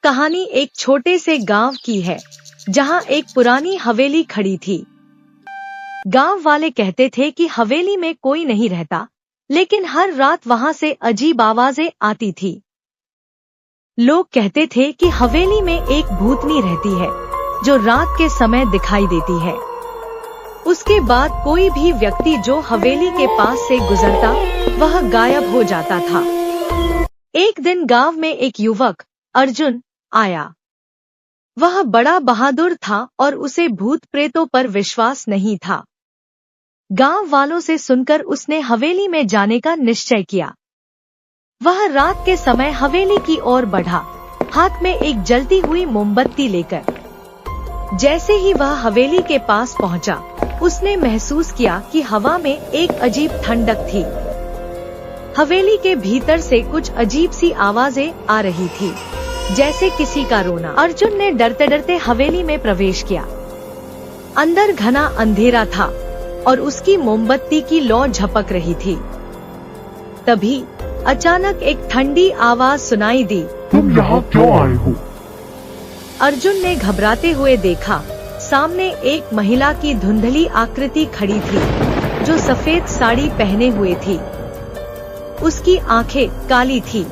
कहानी एक छोटे से गांव की है जहां एक पुरानी हवेली खड़ी थी। गांव वाले कहते थे कि हवेली में कोई नहीं रहता, लेकिन हर रात वहां से अजीब आवाजें आती थी। लोग कहते थे कि हवेली में एक भूतनी रहती है जो रात के समय दिखाई देती है। उसके बाद कोई भी व्यक्ति जो हवेली के पास से गुजरता वह गायब हो जाता था। एक दिन गांव में एक युवक अर्जुन आया। वह बड़ा बहादुर था और उसे भूत प्रेतों पर विश्वास नहीं था। गांव वालों से सुनकर उसने हवेली में जाने का निश्चय किया। वह रात के समय हवेली की ओर बढ़ा, हाथ में एक जलती हुई मोमबत्ती लेकर। जैसे ही वह हवेली के पास पहुंचा, उसने महसूस किया कि हवा में एक अजीब ठंडक थी। हवेली के भीतर से कुछ अजीब सी आवाजें आ रही थी, जैसे किसी का रोना। अर्जुन ने डरते डरते हवेली में प्रवेश किया। अंदर घना अंधेरा था और उसकी मोमबत्ती की लौ झपक रही थी। तभी अचानक एक ठंडी आवाज सुनाई दी। तुम यहाँ क्यों आए हो? अर्जुन ने घबराते हुए देखा। सामने एक महिला की धुंधली आकृति खड़ी थी, जो सफेद साड़ी पहने हुए थी। उसकी आंखें काली थी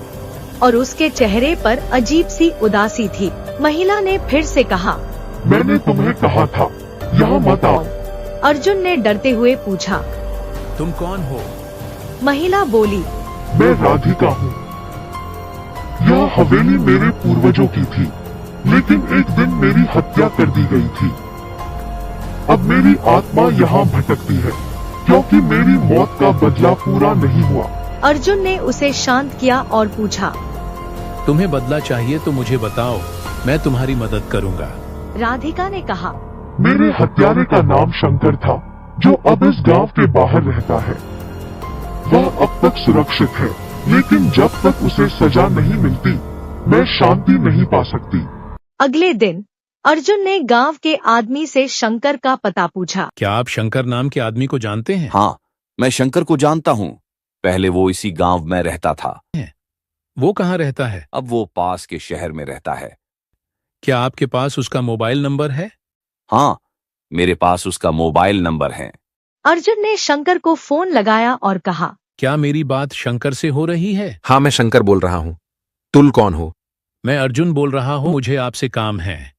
और उसके चेहरे पर अजीब सी उदासी थी। महिला ने फिर से कहा, मैंने तुम्हें कहा था यहाँ मत आओ। अर्जुन ने डरते हुए पूछा, तुम कौन हो? महिला बोली, मैं राधिका हूँ। यह हवेली मेरे पूर्वजों की थी, लेकिन एक दिन मेरी हत्या कर दी गई थी। अब मेरी आत्मा यहाँ भटकती है, क्योंकि मेरी मौत का बदला पूरा नहीं हुआ। अर्जुन ने उसे शांत किया और पूछा, तुम्हें बदला चाहिए तो मुझे बताओ, मैं तुम्हारी मदद करूँगा। राधिका ने कहा, मेरे हत्यारे का नाम शंकर था, जो अब इस गांव के बाहर रहता है। वह अब तक सुरक्षित है, लेकिन जब तक उसे सजा नहीं मिलती, मैं शांति नहीं पा सकती। अगले दिन अर्जुन ने गांव के आदमी से शंकर का पता पूछा। क्या आप शंकर नाम के आदमी को जानते हैं? हाँ, मैं शंकर को जानता हूँ। पहले वो इसी गांव में रहता था। वो कहाँ रहता है? अब वो पास के शहर में रहता है। क्या आपके पास उसका मोबाइल नंबर है? हाँ, मेरे पास उसका मोबाइल नंबर है। अर्जुन ने शंकर को फोन लगाया और कहा, क्या मेरी बात शंकर से हो रही है? हाँ, मैं शंकर बोल रहा हूँ। तुम कौन हो? मैं अर्जुन बोल रहा हूँ, मुझे आपसे काम है।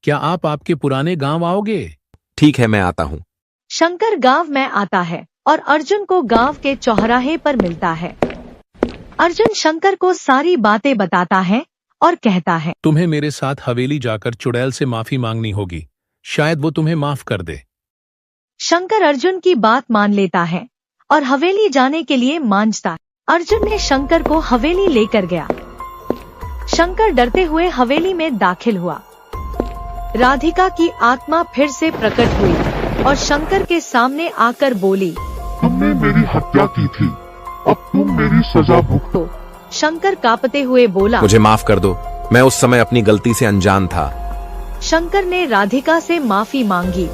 क्या आप आपके पुराने गांव आओगे? ठीक है, मैं आता हूँ। शंकर गांव में आता है और अर्जुन को गांव के चौराहे पर मिलता है। अर्जुन शंकर को सारी बातें बताता है और कहता है, तुम्हें मेरे साथ हवेली जाकर चुड़ैल से माफी मांगनी होगी, शायद वो तुम्हें माफ कर दे। शंकर अर्जुन की बात मान लेता है और हवेली जाने के लिए मांझता है। अर्जुन ने शंकर को हवेली लेकर गया। शंकर डरते हुए हवेली में दाखिल हुआ। राधिका की आत्मा फिर से प्रकट हुई और शंकर के सामने आकर बोली, तुमने मेरी हत्या की थी, अब तुम मेरी सजा भुगतो। शंकर कांपते हुए बोला, मुझे माफ कर दो, मैं उस समय अपनी गलती से अनजान था। शंकर ने राधिका से माफी मांगी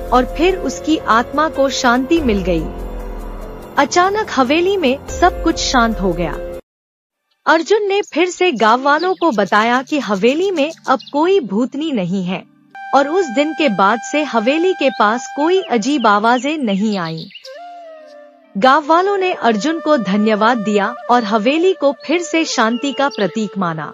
और फिर उसकी आत्मा को शांति मिल गई। अचानक हवेली में सब कुछ शांत हो गया। अर्जुन ने फिर से गांव वालों को बताया कि हवेली में अब कोई भूतनी नहीं है और उस दिन के बाद से हवेली के पास कोई अजीब आवाजें नहीं आईं। गांव वालों ने अर्जुन को धन्यवाद दिया और हवेली को फिर से शांति का प्रतीक माना।